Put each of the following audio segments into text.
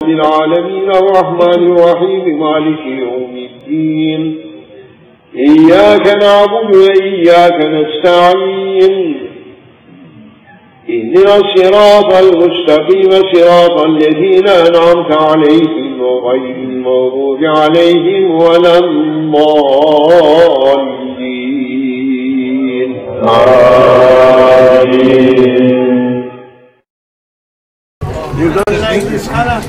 العالمين الرحمن الرحيم مالك يوم الدين إياك نعبد وإياك نستعين اهدنا الصراط المستقيم صراط الذين أنعمت عليهم غير المغضوب عليهم ولا الضالين آمين. You don't like this color?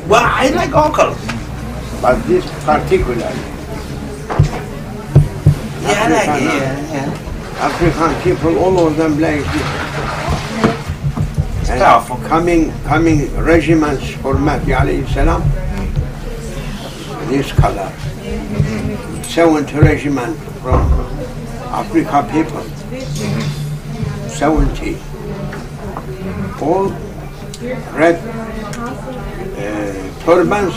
Well, I like all colors, but this particular. Yeah, I like it. Yeah. African people, all of them like this. And powerful. Coming regiments for Mahdi alayhi salam. This color. 70 regiment from Africa people. 70. All red turbans,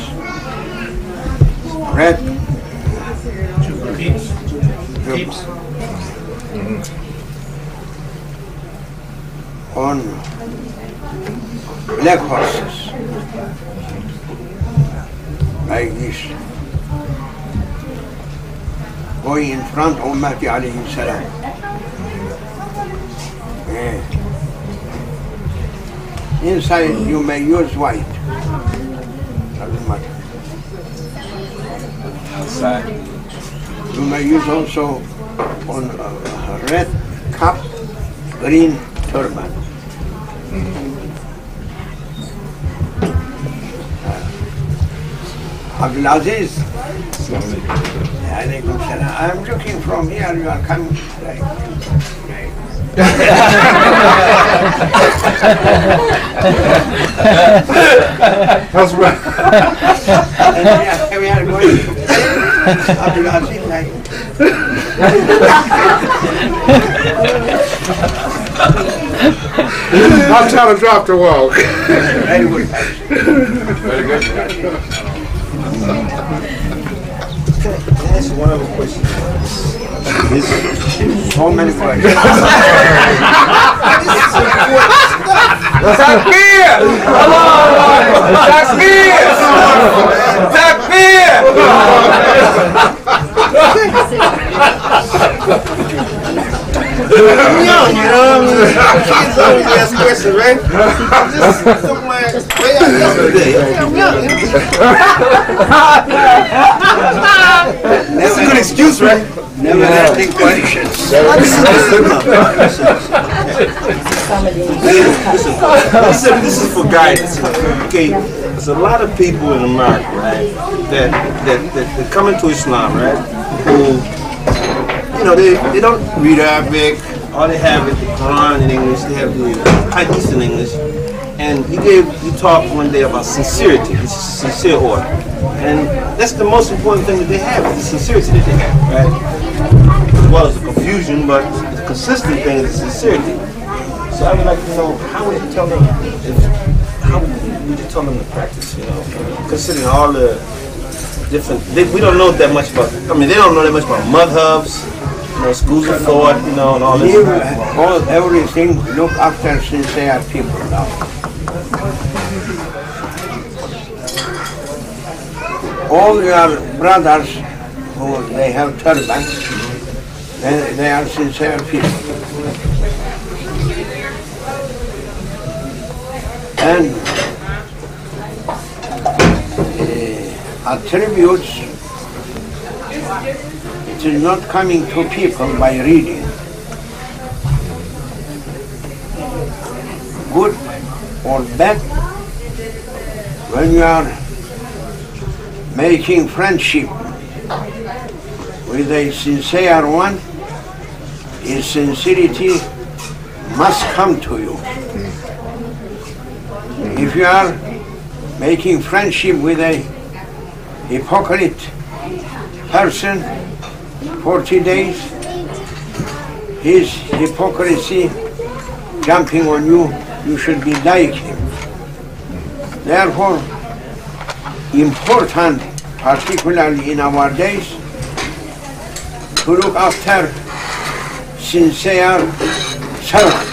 red capes. On black horses, like this, going in front of Mahdi alayhi salam. Inside you may use white. Doesn't matter. Outside. You may use also on a red cap, green turban. Abdulaziz. I'm looking from here, you are coming like. That's right. And we are going to Abdulaziz like. I'm trying to drop the walk. Very good. Very good. That's one of the questions. So many questions. Takbir! Takbir! Takbir! I'm young, you know. Kids always ask questions, right? I just took my way out yesterday. I'm young. That's a good excuse, right? Never asking questions. Listen, this is for guidance. Okay, there's a lot of people in America, right, that come into Islam, right, who, you know, they don't read Arabic. All they have is the Quran in English. They have the Hadith in English. And you talked one day about sincerity. This is a sincere order, and that's the most important thing that they have, is the sincerity that they have, right? As well as the confusion, but the consistent thing is the sincerity. So I would like to know, how would you tell them? How would you tell them to practice? You know, considering all the different. We don't know that much about. I mean, they don't know that much about madhabs, you know, schools of thought, you know, and all this. Everything. Look after sincere people now. All your brothers who they have turbans, they are sincere people. And attributes, it is not coming to people by reading. Good or bad, when you are making friendship with a sincere one, his sincerity must come to you. If you are making friendship with a hypocrite person, 40 days, his hypocrisy jumping on you, you should be like him. Therefore, important, particularly in our days, to look after sincere servants.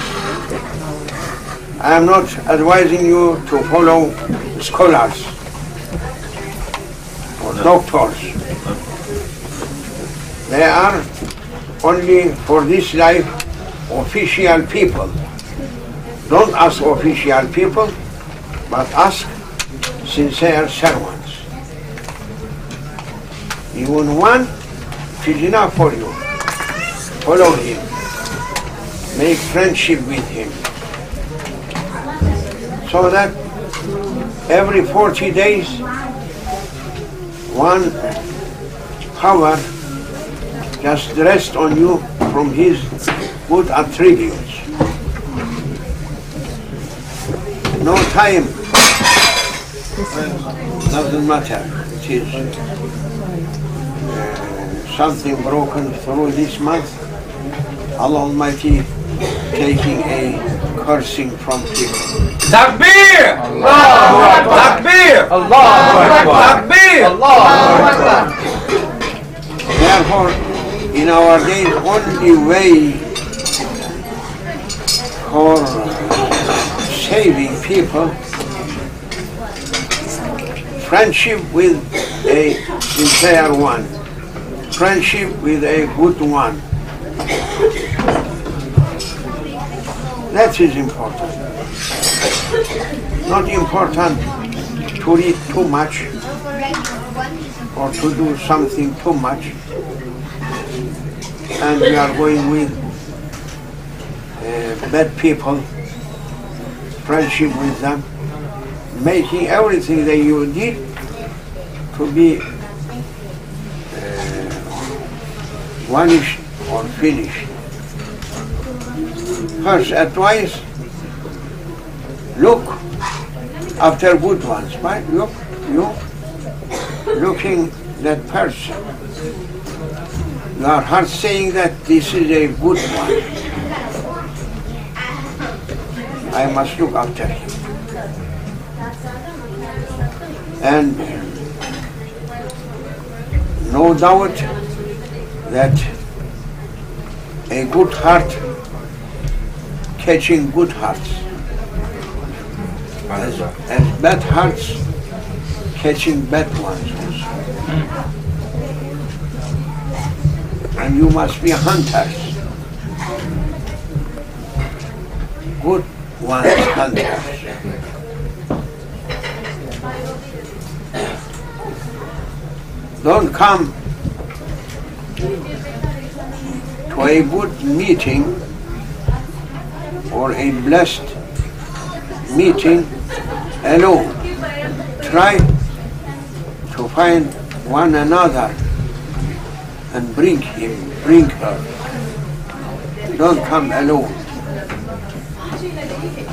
I am not advising you to follow scholars or doctors. They are only for this life official people. Don't ask official people, but ask sincere servants. Even one is enough for you. Follow him. Make friendship with him. So that every 40 days, 1 hour just rest on you from his good attributes. No time, doesn't matter. It is something broken through this month. Allah Almighty taking a cursing from people. Takbir! Allahu Akbar! Takbir! Allahu Akbar! Takbir! Allahu Akbar! Therefore, in our days, only way for saving people, friendship with a sincere one, friendship with a good one. That is important. Not important to read too much or to do something too much. And we are going with bad people, friendship with them, making everything that you did to be vanished or finished. First advice, look after good ones, right? Looking that person. Your heart saying that this is a good one. I must look after him. And no doubt that a good heart catching good hearts. As bad hearts catching bad ones also. And you must be hunters. Good ones hunters. Don't come to a good meeting or a blessed meeting alone. Try to find one another and bring him, bring her. Don't come alone.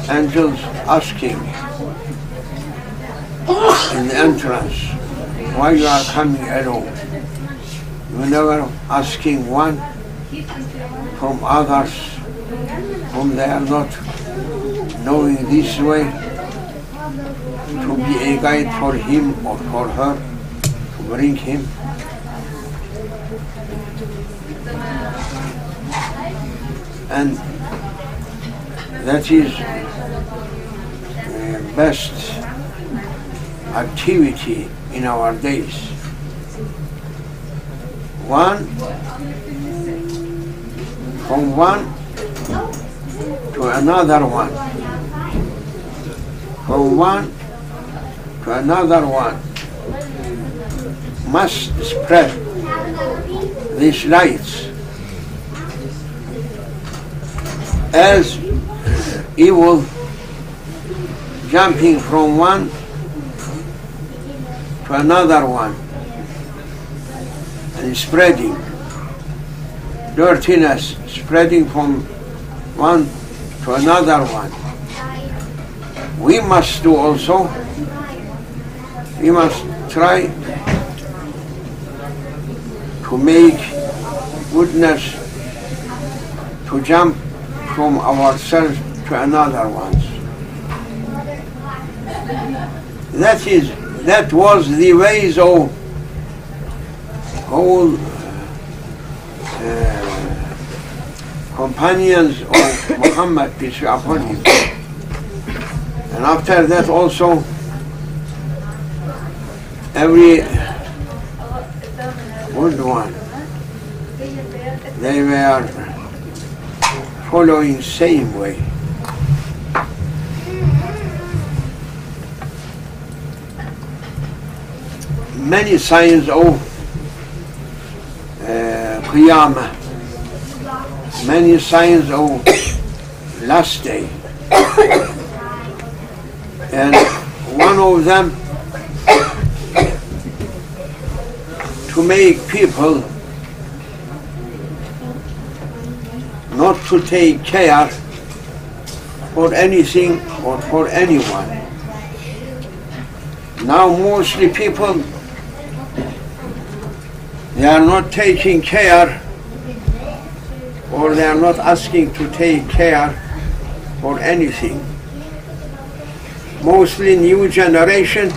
Angels asking in the entrance, why you are coming alone? You never asking one from others whom they are not knowing this way to be a guide for him or for her, to bring him. And that is the best activity in our days. From one to another one. From one to another one. Must spread these lights. As evil jumping from one to another one and spreading, dirtiness spreading from one to another one. We must do also, we must try to make goodness to jump from ourselves to another ones. That was the ways of all companions of Muhammad, peace be upon him. And after that also, every good one, they were following same way. Many signs of Qiyamah, many signs of last day. And one of them, to make people not to take care for anything or for anyone. Now mostly people, they are not taking care, or they are not asking to take care for anything. Mostly new generation,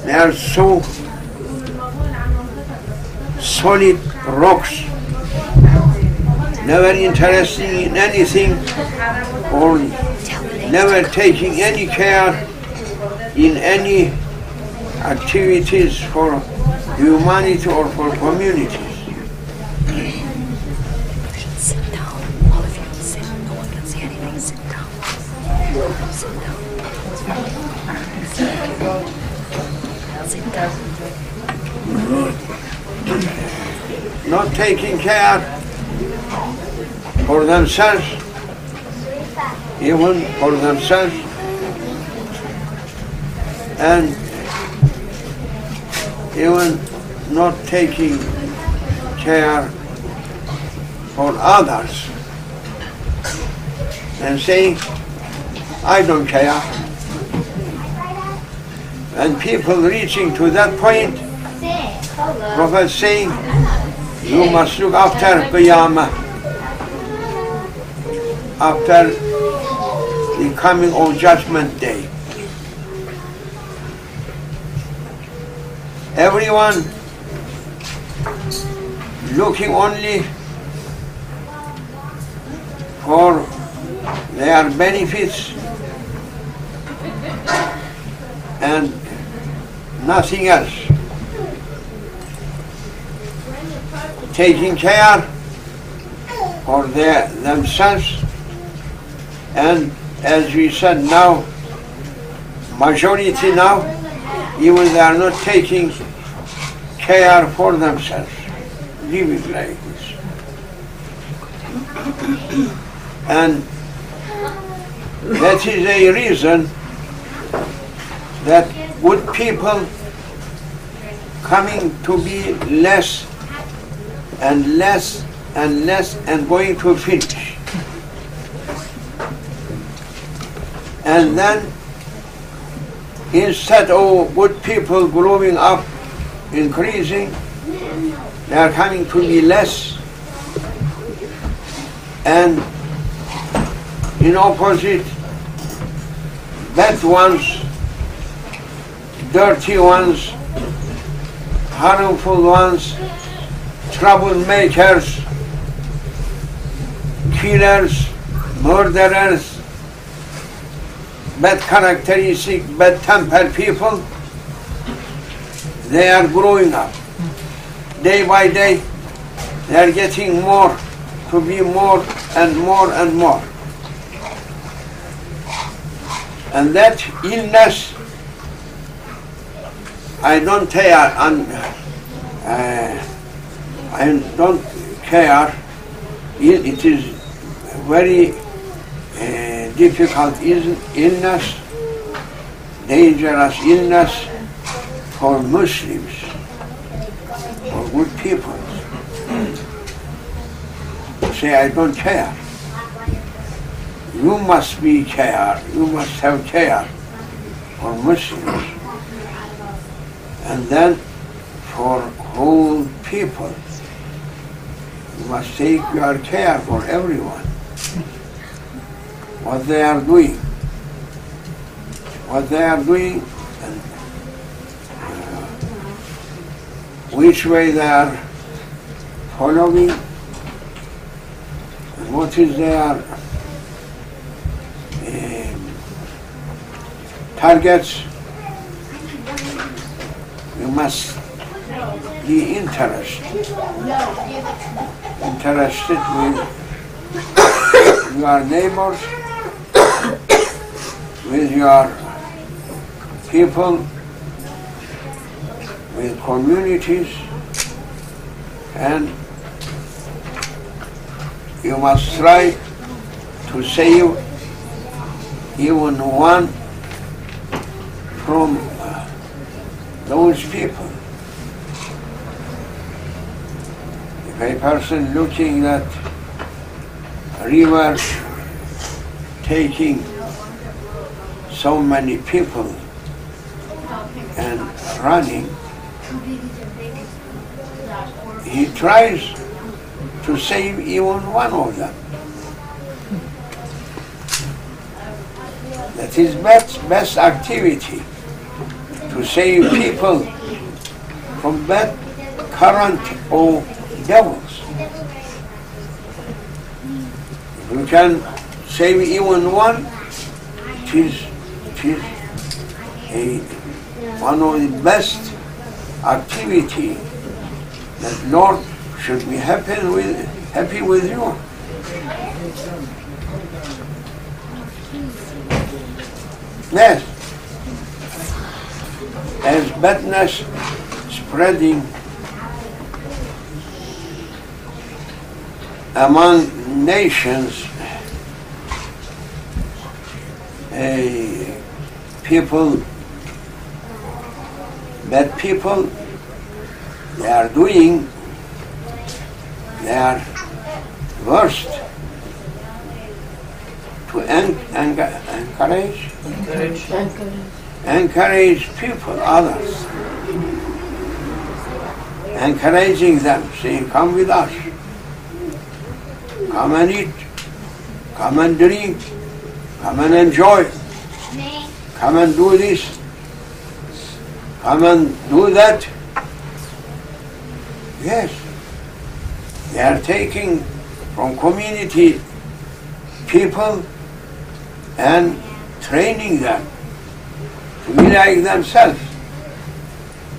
they are so solid rocks, never interested in anything, or never taking any care in any activities for humanity or for communities. Sit down, all of you. Sit. No one can see anything. Sit down. Sit down. Sit down. Not taking care for themselves, even for themselves, and even not taking care for others, and saying, I don't care. And people reaching to that point, Prophet saying, you must look after Qiyamah, after the coming of Judgment Day. Everyone looking only for their benefits and nothing else. Taking care for themselves, and as we said now, majority now, even they are not taking care for themselves, living like this. And that is a reason that good people coming to be less and less and less and going to finish. And then instead of good people growing up, increasing, they are coming to be less, and in opposite, bad ones, dirty ones, harmful ones, troublemakers, killers, murderers, bad characteristic, bad tempered people, they are growing up. Day by day, they are getting more, to be more and more and more. And that illness, I don't care, I don't care. It is very difficult illness, dangerous illness for Muslims, for good people. Say, I don't care. You must be care, you must have care for Muslims. And then for whole people, you must take your care for everyone. What they are doing, and which way they are following, and what is their targets, you must be interested with your neighbors, with your people, with communities, and you must try to save even one from those people. If a person looking at a river taking so many people and running, he tries to save even one of them. That is best activity, to save people from bad current or devils. If you can save even one, it is one of the best activity that Lord should be happy with you. Yes, as badness spreading among nations, bad people, they are doing their worst to encourage people, others, encouraging them, saying, come with us, come and eat, come and drink, come and enjoy, come and do this, come and do that. Yes, they are taking from community people and training them to be like themselves.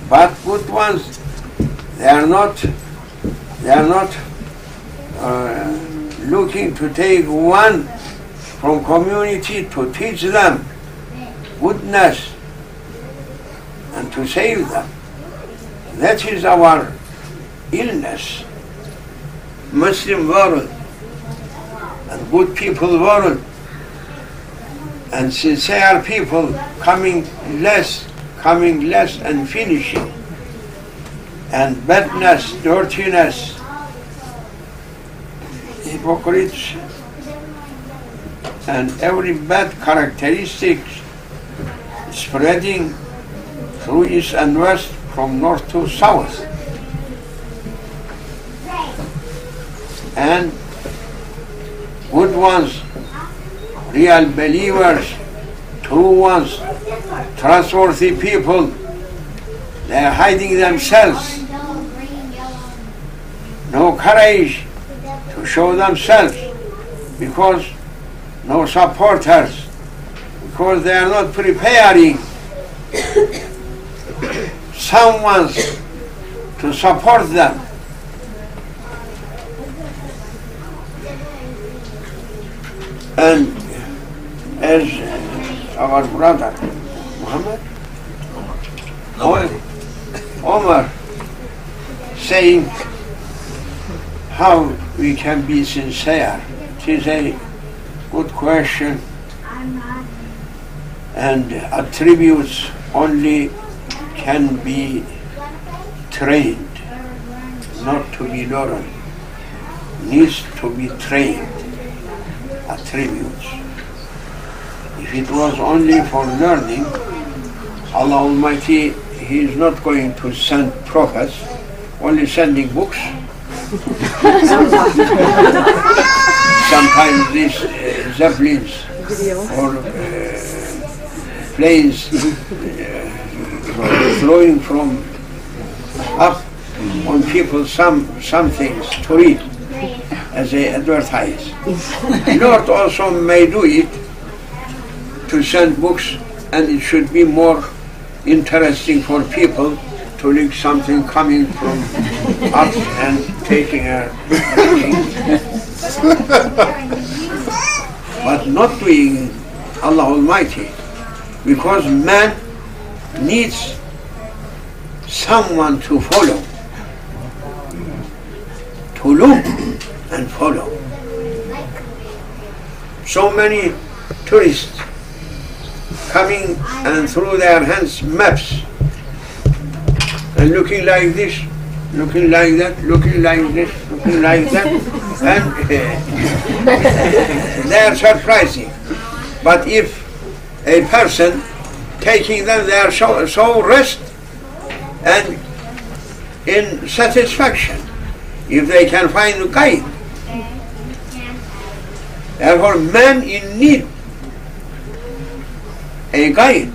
But good ones, they are not looking to take one from community to teach them goodness and to save them. That is our illness. Muslim world and good people world and sincere people coming less and finishing, and badness, dirtiness, hypocrites, and every bad characteristics spreading through east and west, from north to south. And good ones, real believers, true ones, trustworthy people, they are hiding themselves. No courage to show themselves, because no supporters, because they are not preparing someone to support them. And as our brother Muhammad Omar saying how we can be sincere, it is a good question, and attributes only can be trained, not to be learned, needs to be trained. Attributes. If it was only for learning, Allah Almighty, He is not going to send prophets, only sending books. Sometimes these zeppelins or planes flowing from up on people some things to read as they advertise. Lord also may do it to send books and it should be more interesting for people to look something coming from us and taking a but not doing Allah Almighty, because man needs someone to follow, to look and follow. So many tourists coming and through their hands maps and looking like this, looking like that, looking like this, looking like that, and they are surprising. But if a person taking them, they are so rest and in satisfaction if they can find a guide. Therefore, man in need a guide.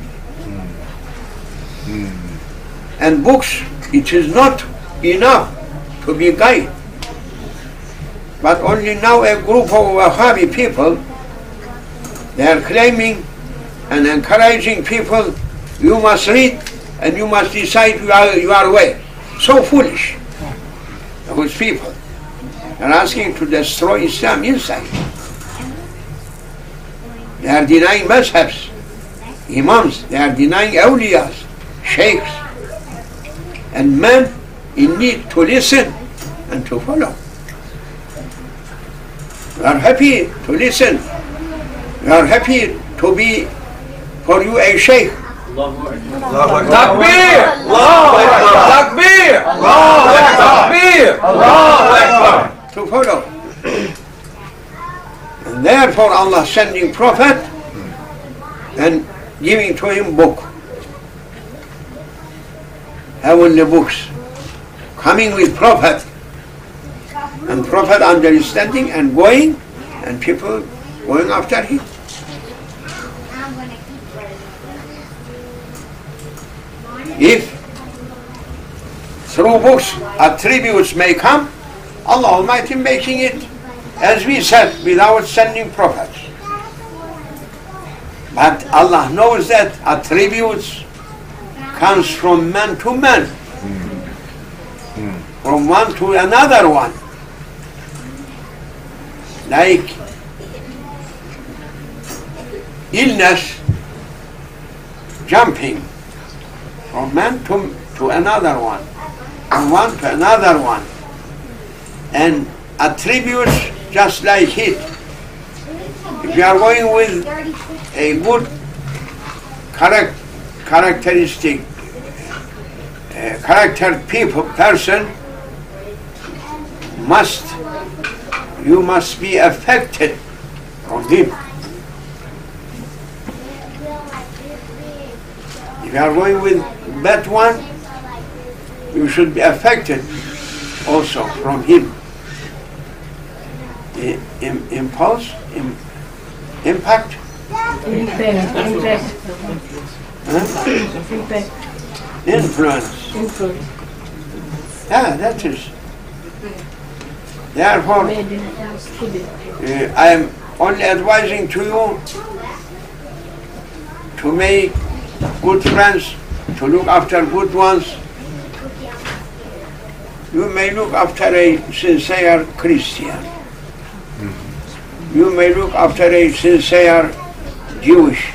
And books, it is not enough to be guide. But only now a group of Wahhabi people, they are claiming and encouraging people, you must read and you must decide your way. So foolish, those people. They are asking to destroy Islam inside. They are denying mazhabs, imams, they are denying awliyas, sheikhs. And man in need to listen and to follow. We are happy to listen. We are happy to be for you a sheikh. Takbir! Allahu Akbar! Takbir! Allahu Akbar! Takbir! Allahu Akbar! To follow. And therefore Allah sending prophet and giving to him book. Heavenly books. Coming with prophet. And prophet understanding and going, and people going after him. If through books attributes may come, Allah Almighty making it, as we said, without sending prophets. But Allah knows that attributes comes from man to man, from one to another one. Like illness, jumping from man to another one, from one to another one. And attributes just like heat. If you are going with a good characteristic, person, you must be affected from him. If you are going with that one, you should be affected also from him. The impulse, impact? Influence. Yeah, that is. Therefore, I am only advising to you to make good friends, to look after good ones. You may look after a sincere Christian. You may look after a sincere Jewish.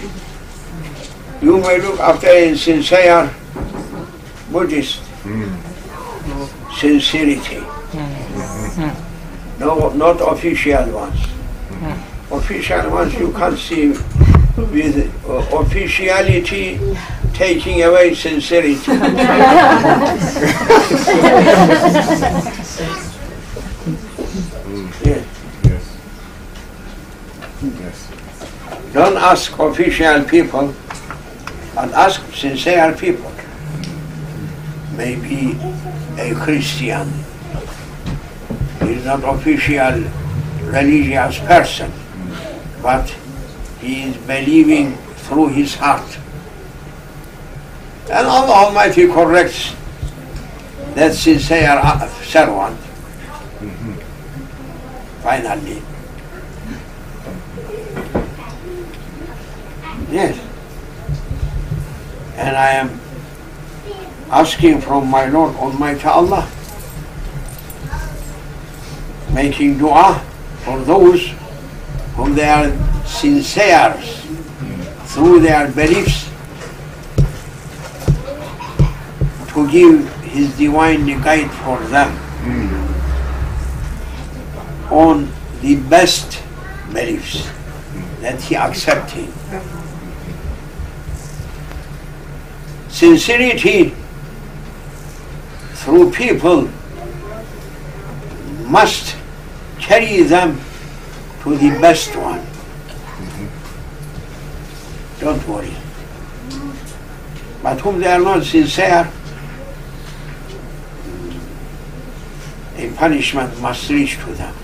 You may look after a sincere Buddhist. Sincerity. No, not official ones. Official ones you can't see with officiality taking away sincerity. Yes. Yes. Don't ask official people, but ask sincere people. Maybe a Christian. He is not official religious person, but he is believing through his heart. And Allah Almighty corrects that sincere servant. Finally. Yes. and I am asking from my Lord Almighty Allah, making dua for those whom they are sincere through their beliefs, to give His divine guide for them on the best beliefs that He accepting. Sincerity through people must carry them to the best one. Don't worry. But whom they are not sincere, a punishment must reach to them.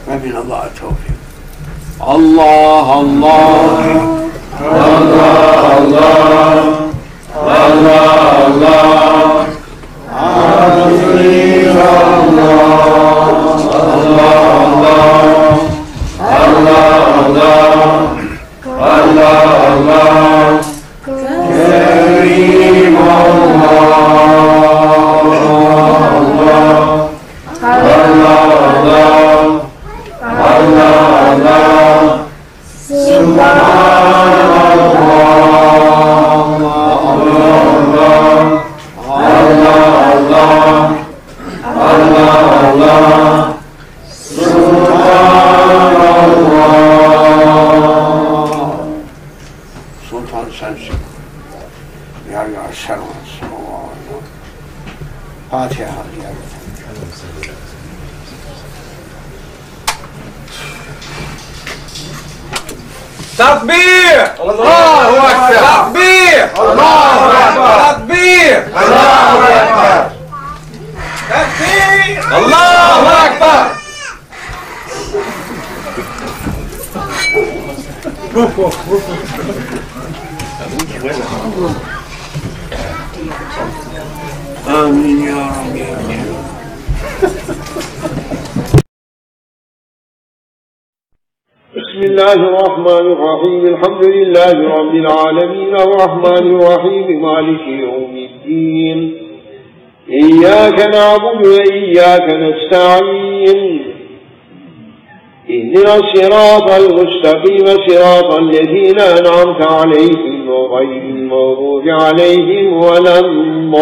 ومن الله التوفيق. الله الله الله الله الله Takbir! Allahu Akbar! Takbir! Allahu Akbar! Takbir! Allahu Akbar! Takbir! Allahu Akbar! آمين يا رب يا رب. بسم الله الرحمن الرحيم الحمد لله رب العالمين الرحمن الرحيم مالك يوم الدين إياك نعبد وإياك نستعين اهدنا الصراط المستقيم صراط الذين أنعمت عليهم غير المغضوب عليهم ولا الضالين.